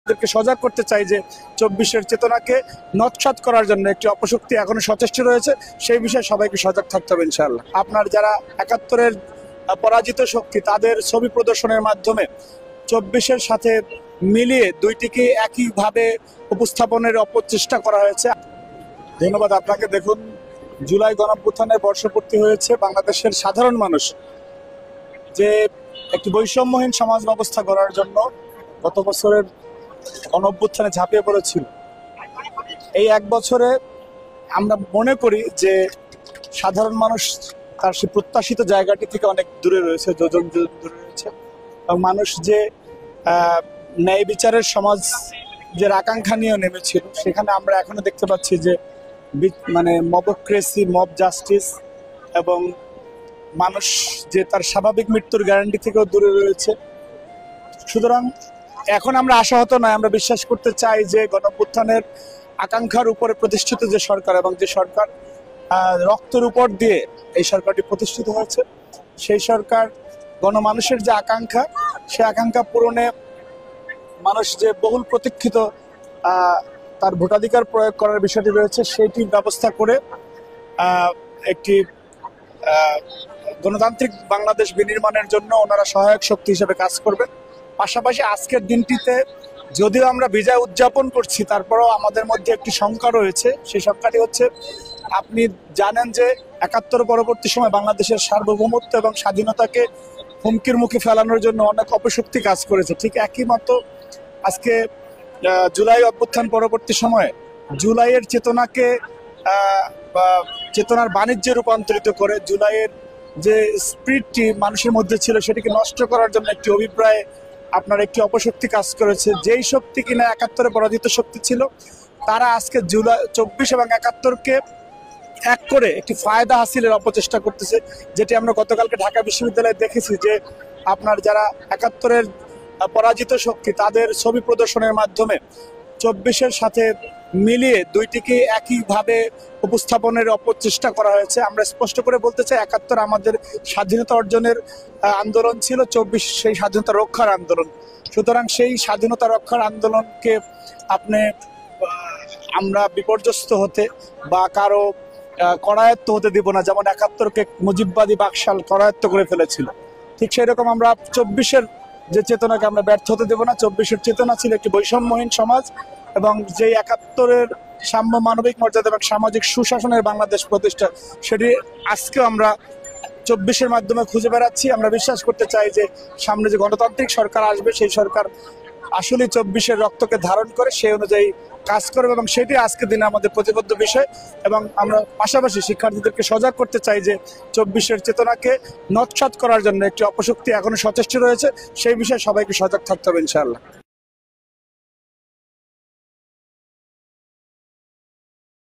শিক্ষার্থীদেরকে সজাগ করতে চাই যে ২৪-এর চেতনাকে নৎসাৎ করার জন্য একটি অপশক্তি এখনো সচেষ্ট রয়েছে, সেই বিষয়ে সবাইকে সজাগ থাকতে হবে ইনশাআল্লাহ। আপনার যারা ৭১-এর পরাজিত শক্তি তাদের ছবি প্রদর্শনের মাধ্যমে ২৪-এর সাথে মিলিয়ে দুইটিকে একইভাবে উপস্থাপনের অপচেষ্টা করা হয়েছে। ধন্যবাদ আপনাকে। দেখুন, জুলাই গণঅভ্যুত্থানের বর্ষপূর্তি হয়েছে। বাংলাদেশের সাধারণ মানুষ যে একটি বৈষম্যহীন সমাজ ব্যবস্থা গড়ার জন্য গত বছরের গণঅভ্যুত্থানে ঝাঁপিয়ে পড়েছিল, এই এক বছরে আমরা মনে করি যে সাধারণ মানুষ তার সে প্রত্যাশিত জায়গাটি থেকে অনেক দূরে রয়েছে, যোজন যোজন দূরে রয়েছে। এবং মানুষ যে ন্যায় বিচারের সমাজ যে আকাঙ্ক্ষা নিয়ে নেমেছিল, সেখানে আমরা এখনো দেখতে পাচ্ছি যে মবক্রেসি, মব জাস্টিস এবং মানুষ যে তার স্বাভাবিক মৃত্যুর গ্যারান্টি থেকেও দূরে রয়েছে। সুতরাং এখন আমরা আশাহত নয়, আমরা বিশ্বাস করতে চাই যে গণঅভ্যুত্থানের আকাঙ্ক্ষার উপরে প্রতিষ্ঠিত যে সরকার এবং যে সরকার রক্তের উপর দিয়ে এই সরকারটি প্রতিষ্ঠিত হয়েছে, সেই সরকার গণমানুষের যে আকাঙ্ক্ষা, সে আকাঙ্ক্ষা পূরণে মানুষ যে বহুল প্রতীক্ষিত তার ভোটাধিকার প্রয়োগ করার বিষয়টি রয়েছে, সেইটি ব্যবস্থা করে একটি গণতান্ত্রিক বাংলাদেশ বিনির্মাণের জন্য ওনারা সহায়ক শক্তি হিসেবে কাজ করবেন। পাশাপাশি আজকের দিনটিতে যদিও আমরা বিজয় উদযাপন করছি, তারপরেও আমাদের মধ্যে একটি শঙ্কা রয়েছে। সেই শঙ্কাটি হচ্ছে, আপনি জানেন যে ৭১ পরবর্তী সময় বাংলাদেশের সার্বভৌমত্ব এবং স্বাধীনতাকে হুমকির মুখে ফেলানোর জন্য অনেক অপশক্তি কাজ করেছে। ঠিক একই মতো আজকে জুলাই অভ্যুত্থান পরবর্তী সময়ে জুলাইয়ের চেতনাকে চেতনার বাণিজ্যে রূপান্তরিত করে জুলাইয়ের যে স্পিরিটটি মানুষের মধ্যে ছিল সেটিকে নষ্ট করার জন্য একটি অভিপ্রায় আপনার একটি অপশক্তি কাজ করেছে। যেই শক্তি কিনা ৭১-এ পরাজিত শক্তি ছিল, তারা আজকে জুলাই ২৪ এবং ৭১-কে এক করে একটি ফায়দা হাসিলের অপচেষ্টা করতেছে, যেটি আমরা গতকালকে ঢাকা বিশ্ববিদ্যালয়ে দেখেছি যে আপনার যারা ৭১-এর পরাজিত শক্তি তাদের ছবি প্রদর্শনের মাধ্যমে ২৪-এর সাথে মিলিয়ে দুইটিকে একইভাবে উপস্থাপনের অপচেষ্টা করা হয়েছে। আমরা স্পষ্ট করে বলতে চাই, ৭১ আমাদের স্বাধীনতা অর্জনের আন্দোলন ছিল, ২৪ সেই স্বাধীনতা রক্ষার আন্দোলন। সুতরাং সেই স্বাধীনতা রক্ষার আন্দোলনকে আমরা বিপর্যস্ত হতে বা কারো করায়ত্ত হতে দিব না। যেমন ৭১-কে মুজিববাদী বাকশাল করায়ত্ত করে ফেলেছিল, ঠিক সেই রকম আমরা ২৪-এর যে চেতনাকে আমরা ব্যর্থ হতে দেব না। ২৪-এর চেতনা ছিল একটি বৈষম্যহীন সমাজ এবং যেই ৭১-এর সাম্য, মানবিক মর্যাদা এবং সামাজিক সুশাসনের বাংলাদেশ প্রতিষ্ঠা, সেটি আজকেও আমরা ২৪-এর মাধ্যমে খুঁজে বেড়াচ্ছি। আমরা বিশ্বাস করতে চাই যে সামনে যে গণতান্ত্রিক সরকার আসবে, সেই সরকার আসলে ২৪-এর রক্তকে ধারণ করে সেই অনুযায়ী কাজ করবে এবং সেটি আজকের দিনে আমাদের প্রতিবদ্ধ বিষয়। এবং আমরা পাশাপাশি শিক্ষার্থীদেরকে সজাগ করতে চাই যে ২৪-এর চেতনাকে নৎসাৎ করার জন্য একটি অপশক্তি এখনো সচেষ্ট রয়েছে, সেই বিষয়ে সবাইকে সজাগ থাকতে হবে ইনশাআল্লাহ।